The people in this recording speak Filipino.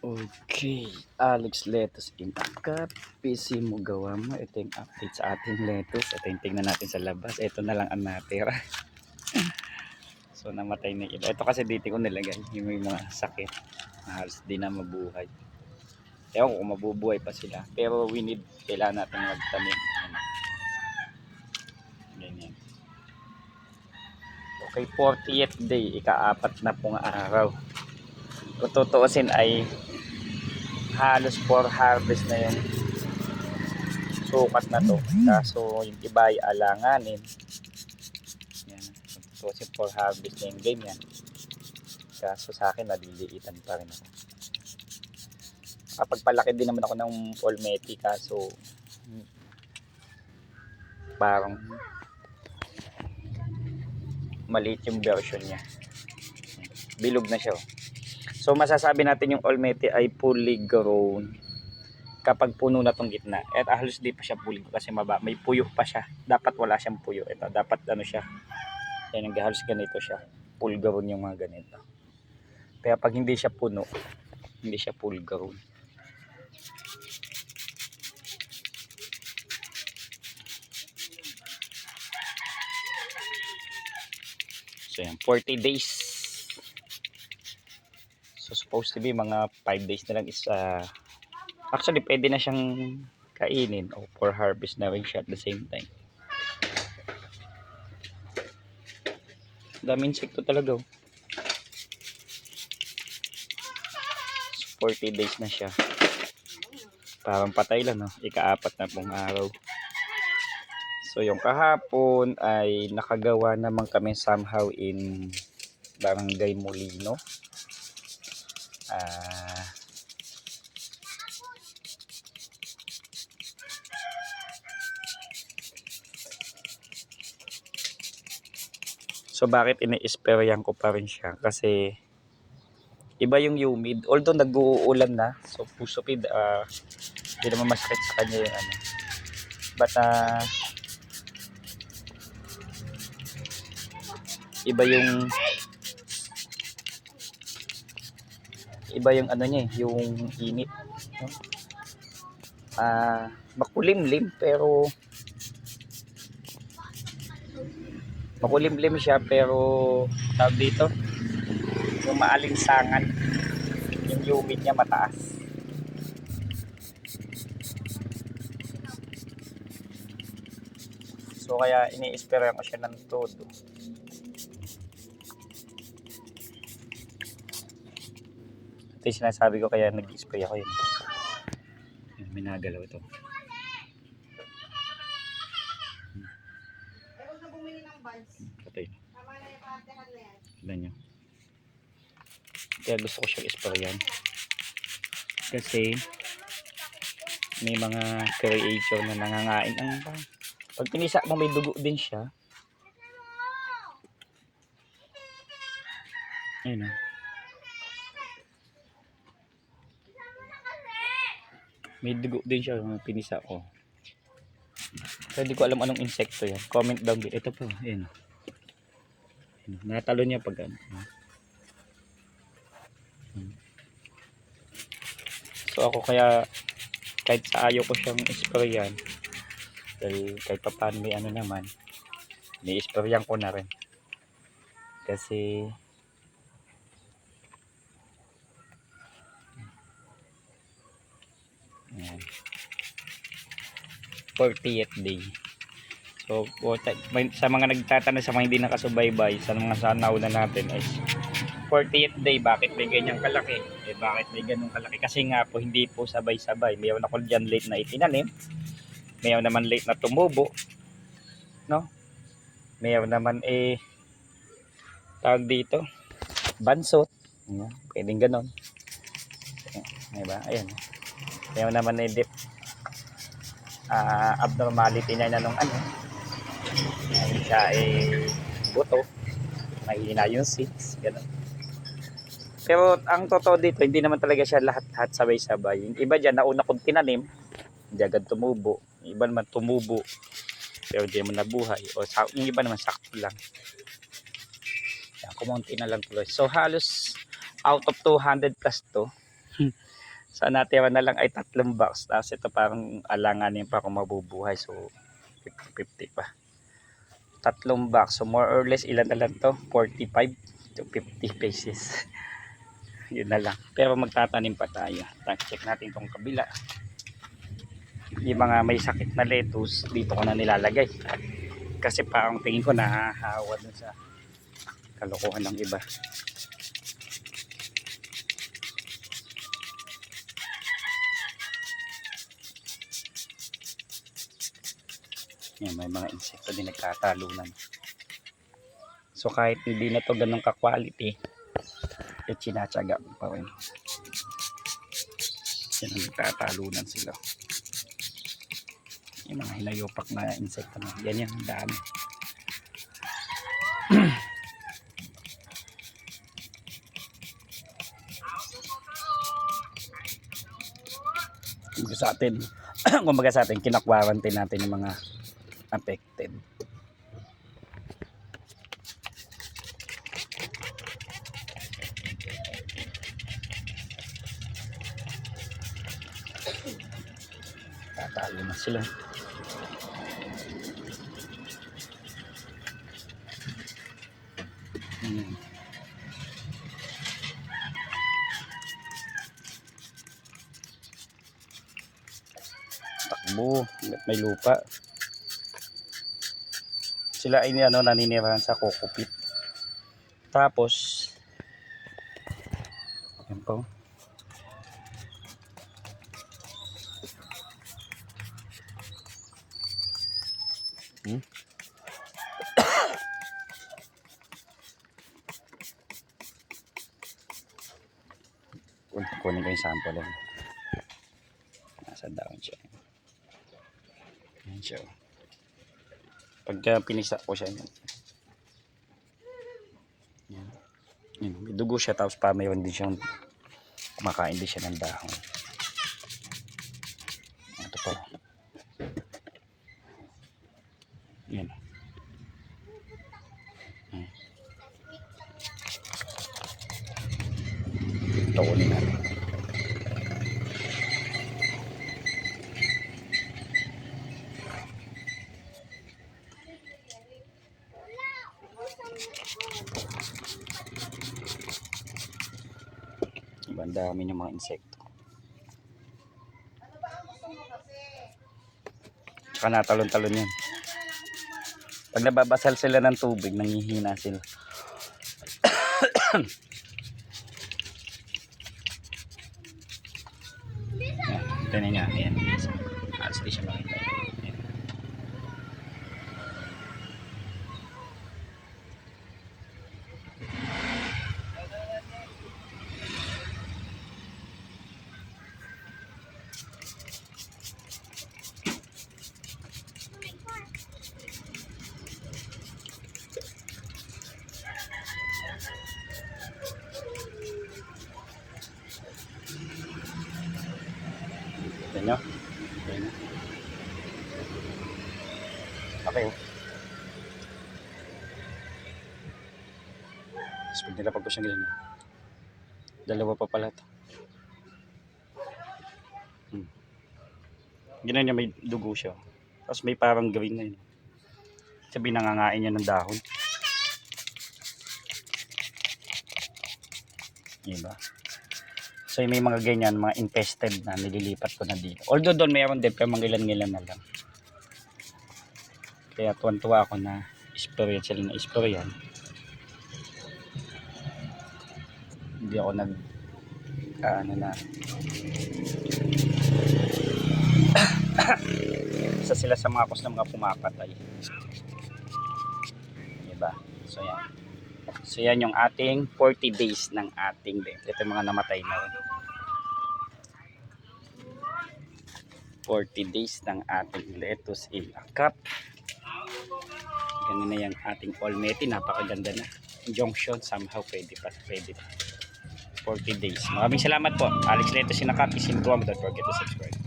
Okay, Alex Lettuce in a cup. PC mo gawa mo. Ito yung update sa ating lettuce. Ito yung tingnan natin sa labas. Ito na lang ang natira. So namatay na iba. Ito kasi dito ko nilagay yung may mga sakit na halos di na mabuhay. Ewan ko kung mabubuhay pa sila. Pero kailangan natin magtanim. Ganyan. Okay, 40th day. Ika-4 na pong araw. Kung tutuusin ay halos for harvest na yung sukat na to, kaso yung iba ay alanganin. Yan, tutusin for harvest na yung ganyan, kaso sa akin naliliitan pa rin ako. Kapagpalaki din naman ako ng palmetto, kaso parang maliit yung version niya, bilog na siya. So masasabi natin yung palmetto ay fully grown kapag puno na tong gitna. At halos di pa siya fully kasi may puyo pa siya. Dapat wala siyang puyo. Ito dapat ano siya. Yan, halos ganito siya. Full grown yung mga ganito. Kaya pag hindi siya puno, hindi siya full grown. So yan, 40 days. So supposed to be mga 5 days na lang is actually pwede na siyang kainin o for harvest na rin siya at the same time. Daming insekto talaga. So 40 days na siya. Parang patay lang, no? Ika-4 na pong araw. So yung kahapon ay nakagawa naman kami somehow in Barangay Molino. So bakit ini-sprayan ko pa rin siya? Kasi iba yung humid. Although nag-uulan na, so pusupid, hindi naman masakit sa kanya yung ano. But iba yung ano niya, yung init, no? Makulimlim pero siya, pero tawag dito, yung maalinsangan, yung humid niya mataas. So kaya ini-sprayan ko siya ng todo. Ito yung sinasabi ko, kaya nag-spray ako yun. May nagalaw ito. Patay na. Tignan nyo. Kaya gusto ko siyang isprayan. Kasi may mga creator na nangangain. Pag pinisa mo may dugo din siya. Ayun o. May dugo din siya yung pinisa ko. Pero di ko alam anong insekto yan. Comment down below. Ito po. Ayun. Natalo niya pag ano. So ako kaya kahit sa ayaw ko siyang isprayan, dahil kahit pa paano may ano naman, ni-sprayan ko na rin. Kasi ayan, 40th day. So sa mga nagtatanong, sa mga hindi nakasubaybay, sa mga nauna natin is 40th day, bakit may ganyang kalaki? Bakit may ganung kalaki? Kasi nga po hindi po sabay-sabay. Mayroon ako dyan late na itinanim, mayroon naman late na tumubo, no? Mayroon naman tawag dito, bansot. Pwedeng ganon, diba? Ayan, mayroon naman dip abnormality na nung ano, ayun siya buto, mahina yung seeds, ganon. Pero ang totoo dito, hindi naman talaga siya lahat sabay-sabay. Yung iba dyan, nauna kong tinanim, hindi agad tumubo. Yung iba naman tumubo, pero hindi naman nabuhay. O yung iba naman sakto lang. Yan, kumunti na lang tuloy. So halos out of 200 plus to, So natira na lang ay 3 box. Tapos ito parang alanganin pa kung mabubuhay. So 50-50 pa. 3 box. So more or less ilan na lang to? 45 to 50 pesos. Yun na lang. Pero magtatanim pa tayo. Check natin itong kabila. Yung mga may sakit na lettuce, dito ko na nilalagay. Kasi parang tingin ko nahahawa dun sa kalokohan ng iba. Yan, may mga insekto din nagtatalunan. So kahit hindi na to ganun ka-quality, sinatsaga ko pa rin. Yan, nagtatalunan sila. Yung mga hinayopak na insekto na. Yan yan, dami. Kumbaga sa atin, kinakwarantine natin yung mga affected. Tatalo na sila. Takbo, may lupa. Sila ay naninirahan sa coco pit. Tapos yan po. Kunin ko yung sample yan. Nasa down siya. Yan siya. Pagka pinisa ko siya yan. Yan. Yan. May dugo siya, tapos pa mayroon din siyang kumakain din siya ng dahon. Ito po. Yan. Ito kunin natin. Ang dami ng mga insekto. Saka natalon-talon yan. Pag nababasal sila ng tubig, nanghihina sila. Ito na nga. Ayan. Alas di siya makita. Ayan. Yan nyo. Yan. Okay. Tapos pag nilapag ko siyang ganyan. Dalawa pa pala ito. Ganyan niya, may dugo siya. Tapos may parang green na yun. Sabi nangangain niya ng dahon. Diba? So may mga ganyan, mga infested na nililipat ko na dito. Although doon mayroon din, pero mga ilan-ilan na lang. Kaya tuwan-tuwa ako na spray sila na spray yan. Hindi ako isa sila sa mga cause ng mga pumapatay. Diba? So yan. So yan yung ating 40 days ng ating ito yung mga namatay na rin. 40 days ng ating lettuce in a cup. Ganun na yung ating Olmeti. Napakaganda na. Junction somehow pwede pa. 40 days. Maraming salamat po. Alex Lettuce in a cup. Don't forget to subscribe.